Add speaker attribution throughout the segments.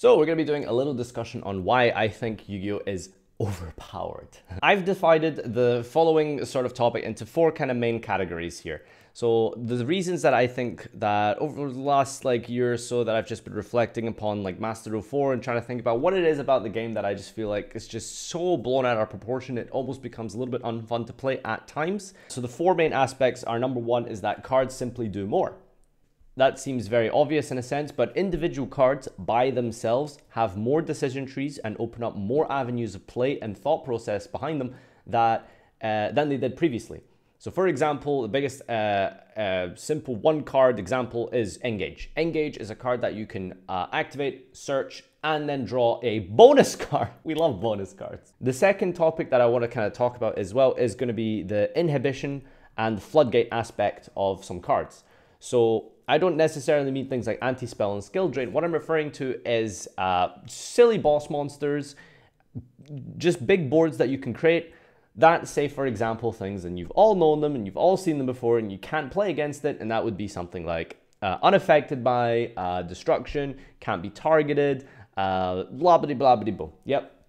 Speaker 1: So we're going to be doing a little discussion on why I think Yu-Gi-Oh! Is overpowered. I've divided the following sort of topic into four kind of main categories here. So the reasons that I think that over the last year or so that I've just been reflecting upon Master 04 and trying to think about what it is about the game that I just feel like it's just so blown out of proportion, it almost becomes a little bit unfun to play at times. So the four main aspects are: number one is that cards simply do more. That seems very obvious in a sense, but individual cards by themselves have more decision trees and open up more avenues of play and thought process behind them than they did previously. So for example, the biggest simple one card example is Engage. Engage is a card that you can activate, search, and then draw a bonus card. We love bonus cards. The second topic that I want to kind of talk about as well is going to be the inhibition and floodgate aspect of some cards. So I don't necessarily mean things like anti-spell and skill drain. What I'm referring to is silly boss monsters, just big boards that you can create that say, for example, things, and you've all known them and you've all seen them before and you can't play against it, and that would be something like unaffected by destruction, can't be targeted, blah blah blah blah blah. Yep.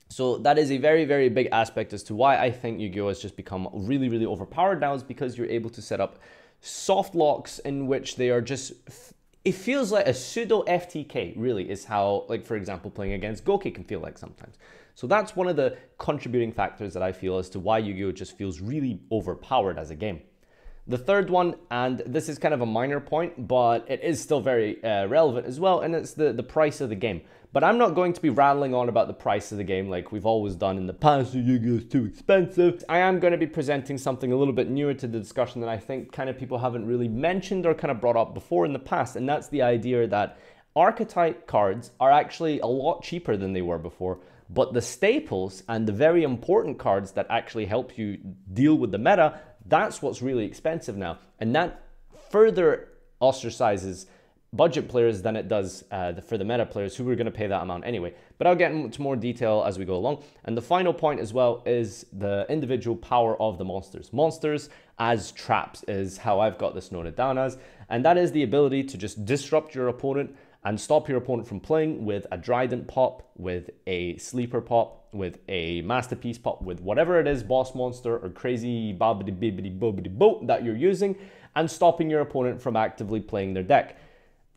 Speaker 1: So that is a very, very big aspect as to why I think Yu-Gi-Oh! Has just become really, really overpowered now, is because you're able to set up soft locks in which they are just, it feels like a pseudo FTK, really, is how, for example, playing against Goki can feel like sometimes. So that's one of the contributing factors that I feel as to why Yu-Gi-Oh! Just feels really overpowered as a game. The third one, and this is kind of a minor point, but it is still very relevant as well, and it's the price of the game. But I'm not going to be rattling on about the price of the game like we've always done in the past. Yu-Gi-Oh! Is too expensive. I am going to be presenting something a little bit newer to the discussion that I think kind of people haven't really mentioned or kind of brought up before in the past, and that's the idea that archetype cards are actually a lot cheaper than they were before, but the staples and the very important cards that actually help you deal with the meta, that's what's really expensive now. And that further ostracizes budget players than it does for the meta players who are going to pay that amount anyway. But I'll get into more detail as we go along. And the final point as well is the individual power of the monsters. Monsters as traps is how I've got this noted down as. And that is the ability to just disrupt your opponent and stop your opponent from playing with a Trident pop, with a Sleeper pop, with a Masterpiece pop, with whatever it is, boss monster or crazy bobbity bibbity bobbity boat that you're using, and stopping your opponent from actively playing their deck.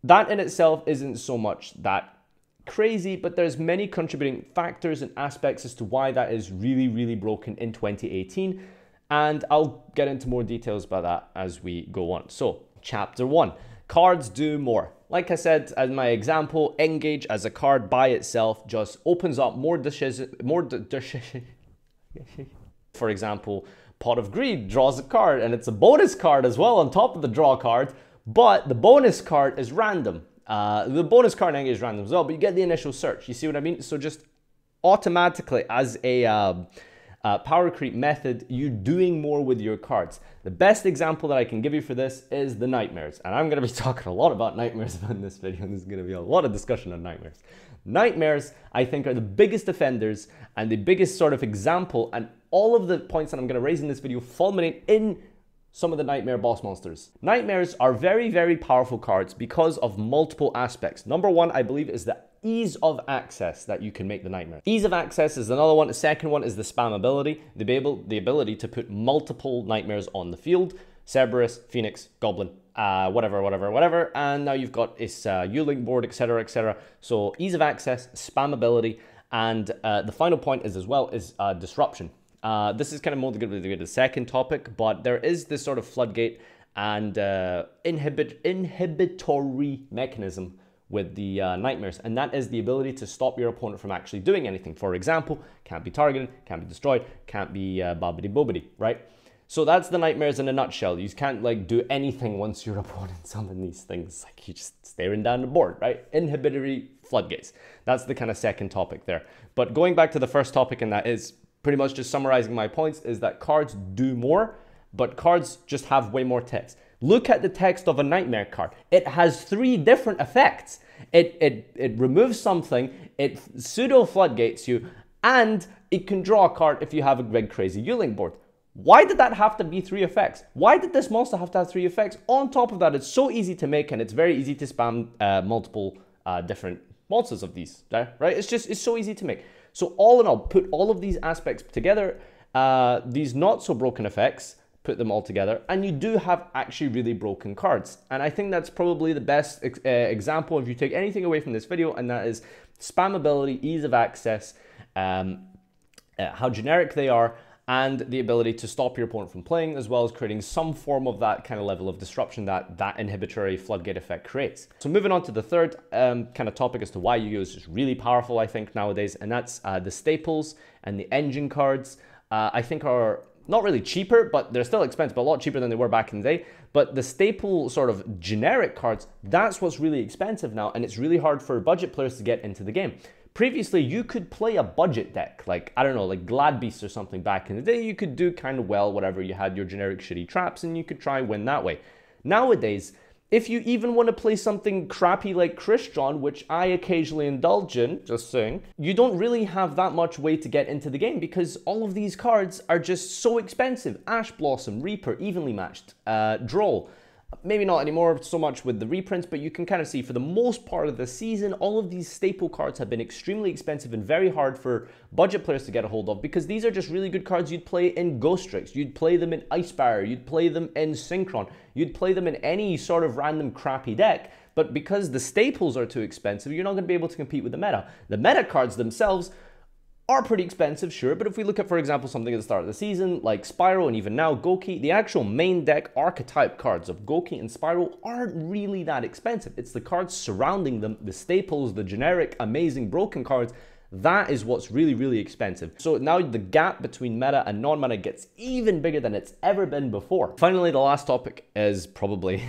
Speaker 1: That in itself isn't so much that crazy, but there's many contributing factors and aspects as to why that is really, really broken in 2018. And I'll get into more details about that as we go on. So, chapter 1, cards do more. Like I said, as my example, Engage as a card by itself just opens up more dishes. For example, Pot of Greed draws a card, and it's a bonus card as well on top of the draw card, but the bonus card is random. The bonus card in Engage is random as well, but you get the initial search. You see what I mean? So just automatically, as a power creep method, you're doing more with your cards. The best example that I can give you for this is the Nightmares. And I'm going to be talking a lot about Nightmares in this video. There's going to be a lot of discussion on Nightmares. Nightmares, I think, are the biggest offenders and the biggest sort of example. And all of the points that I'm going to raise in this video fulminate in some of the Nightmare boss monsters. Nightmares are very, very powerful cards because of multiple aspects. Number one, I believe, is the ease of access that you can make the Nightmare. Ease of access is another one. The second one is the Spammability, the ability to put multiple Nightmares on the field. Cerberus, Phoenix, Goblin, whatever. And now you've got this U-Link board, etc., etc. So ease of access, Spammability, and the final point is as well is disruption. This is kind of more going to be the second topic, but there is this sort of floodgate and inhibitory mechanism with the Nightmares, and that is the ability to stop your opponent from actually doing anything. For example, can't be targeted, can't be destroyed, can't be bobbity bobbity, right? So that's the Nightmares in a nutshell. You can't do anything once your opponent summons these things. You're just staring down the board, right? Inhibitory floodgates. That's the kind of second topic there. But going back to the first topic, and that is pretty much just summarizing my points, is that cards do more, but cards just have way more text. Look at the text of a Nightmare card. It has 3 different effects. It removes something, it pseudo floodgates you, and it can draw a card if you have a big crazy U-Link board. Why did that have to be 3 effects? Why did this monster have to have 3 effects? On top of that, it's so easy to make, and it's very easy to spam multiple different monsters of these, right? It's so easy to make. So all in all, put all of these aspects together, these not so broken effects, put them all together, and you do have actually really broken cards. And I think that's probably the best example if you take anything away from this video, and that is spammability, ease of access, how generic they are, and the ability to stop your opponent from playing, as well as creating some form of that kind of level of disruption that inhibitory floodgate effect creates. So moving on to the third kind of topic as to why Yu-Gi-Oh is just really powerful, I think, nowadays, and that's the staples and the engine cards. I think are not really cheaper, but they're still expensive, but a lot cheaper than they were back in the day. But the staple sort of generic cards, that's what's really expensive now, and it's really hard for budget players to get into the game. Previously, you could play a budget deck, like, I don't know, like Glad Beast or something back in the day. You could do kind of well, whatever. You had your generic shitty traps, and you could try and win that way. Nowadays, if you even want to play something crappy like Christian, which I occasionally indulge in, just saying, you don't really have that much way to get into the game because all of these cards are just so expensive. Ash Blossom, Reaper, evenly matched, Droll. Maybe not anymore so much with the reprints, but you can kind of see for the most part of the season, all of these staple cards have been extremely expensive and very hard for budget players to get a hold of because these are just really good cards you'd play in Ghost Tricks, you'd play them in Ice Barrier, you'd play them in Synchron, you'd play them in any sort of random crappy deck, but because the staples are too expensive, you're not going to be able to compete with the meta. The meta cards themselves are pretty expensive, sure, but if we look at, for example, something at the start of the season, like Spyro and even now Goki, the actual main deck archetype cards of Goki and Spyro aren't really that expensive. It's the cards surrounding them, the staples, the generic, amazing, broken cards, that is what's really, really expensive. So now the gap between meta and non-meta gets even bigger than it's ever been before. Finally, the last topic is probably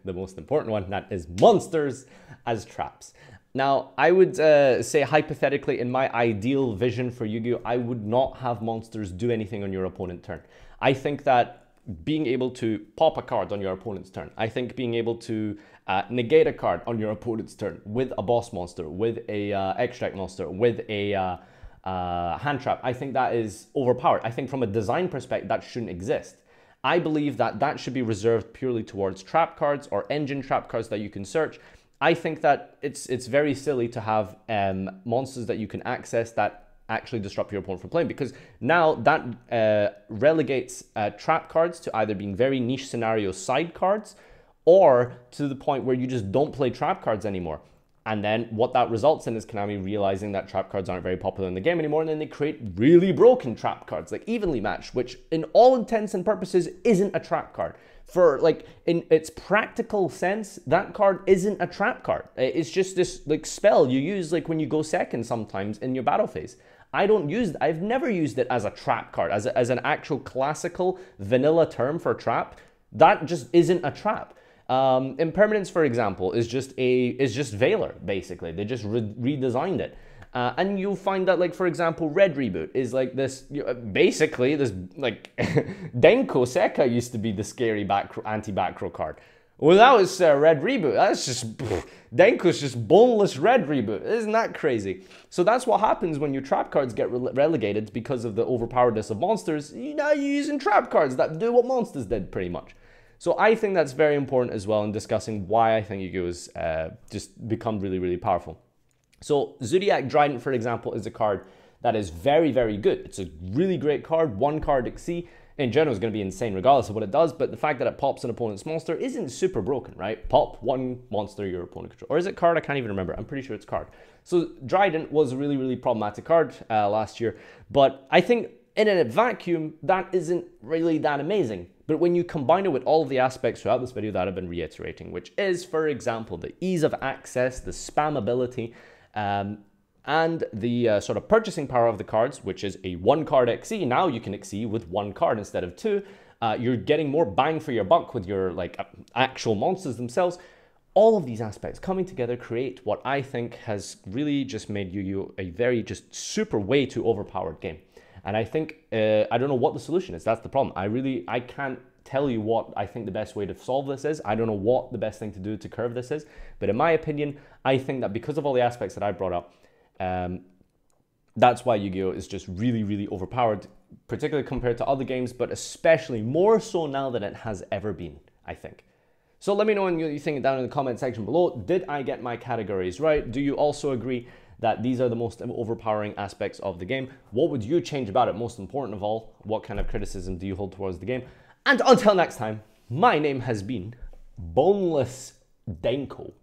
Speaker 1: the most important one, that is monsters as traps. Now, I would say hypothetically, in my ideal vision for Yu-Gi-Oh, I would not have monsters do anything on your opponent's turn. I think that being able to pop a card on your opponent's turn, I think being able to negate a card on your opponent's turn with a boss monster, with a extract monster, with a hand trap, I think that is overpowered. I think from a design perspective, that shouldn't exist. I believe that that should be reserved purely towards trap cards or engine trap cards that you can search. I think that it's very silly to have monsters that you can access that actually disrupt your opponent from playing, because now that relegates trap cards to either being very niche scenario side cards or to the point where you just don't play trap cards anymore. And then what that results in is Konami realizing that trap cards aren't very popular in the game anymore, and then they create really broken trap cards like Evenly Matched, which in all intents and purposes isn't a trap card. For like in its practical sense, that card isn't a trap card. It's just this like spell you use like when you go second sometimes in your battle phase. I've never used it as a trap card, as an actual classical vanilla term for trap. That just isn't a trap. Impermanence, for example, is just Veiler, basically. They just redesigned it. And you'll find that, like, for example, Red Reboot is like this, basically this, like, Denko Sekka used to be the scary anti-back row card. Well, that was Red Reboot. That's just, Denko's just boneless Red Reboot. Isn't that crazy? So that's what happens when your trap cards get relegated because of the overpoweredness of monsters. Now you're using trap cards that do what monsters did, pretty much. So I think that's very important as well in discussing why I think Yu-Gi-Oh has just become really, really powerful. So Zodiac Trident, for example, is a card that is very, very good. It's a really great card. One card XC in general is going to be insane regardless of what it does, but the fact that it pops an opponent's monster isn't super broken, right? Pop one monster your opponent controls. Or is it card? I can't even remember. I'm pretty sure it's card. So Trident was a really, really problematic card last year, but I think in a vacuum, that isn't really that amazing. But when you combine it with all of the aspects throughout this video that I've been reiterating, which is, for example, the ease of access, the spammability, and the sort of purchasing power of the cards, which is a one card XC. Now you can XC with one card instead of two. You're getting more bang for your buck with your like actual monsters themselves. All of these aspects coming together create what I think has really just made Yu-Gi-Oh a very just super way too overpowered game. And I think, I don't know what the solution is. That's the problem. I can't tell you what I think the best way to solve this is. I don't know what the best thing to do to curve this is. But in my opinion, I think that because of all the aspects that I brought up, that's why Yu-Gi-Oh is just really, really overpowered, particularly compared to other games, but especially more so now than it has ever been, I think. So let me know what you think down in the comment section below. Did I get my categories right? Do you also agree that these are the most overpowering aspects of the game? What would you change about it? Most important of all, what kind of criticism do you hold towards the game? And until next time, my name has been Boneless Denko.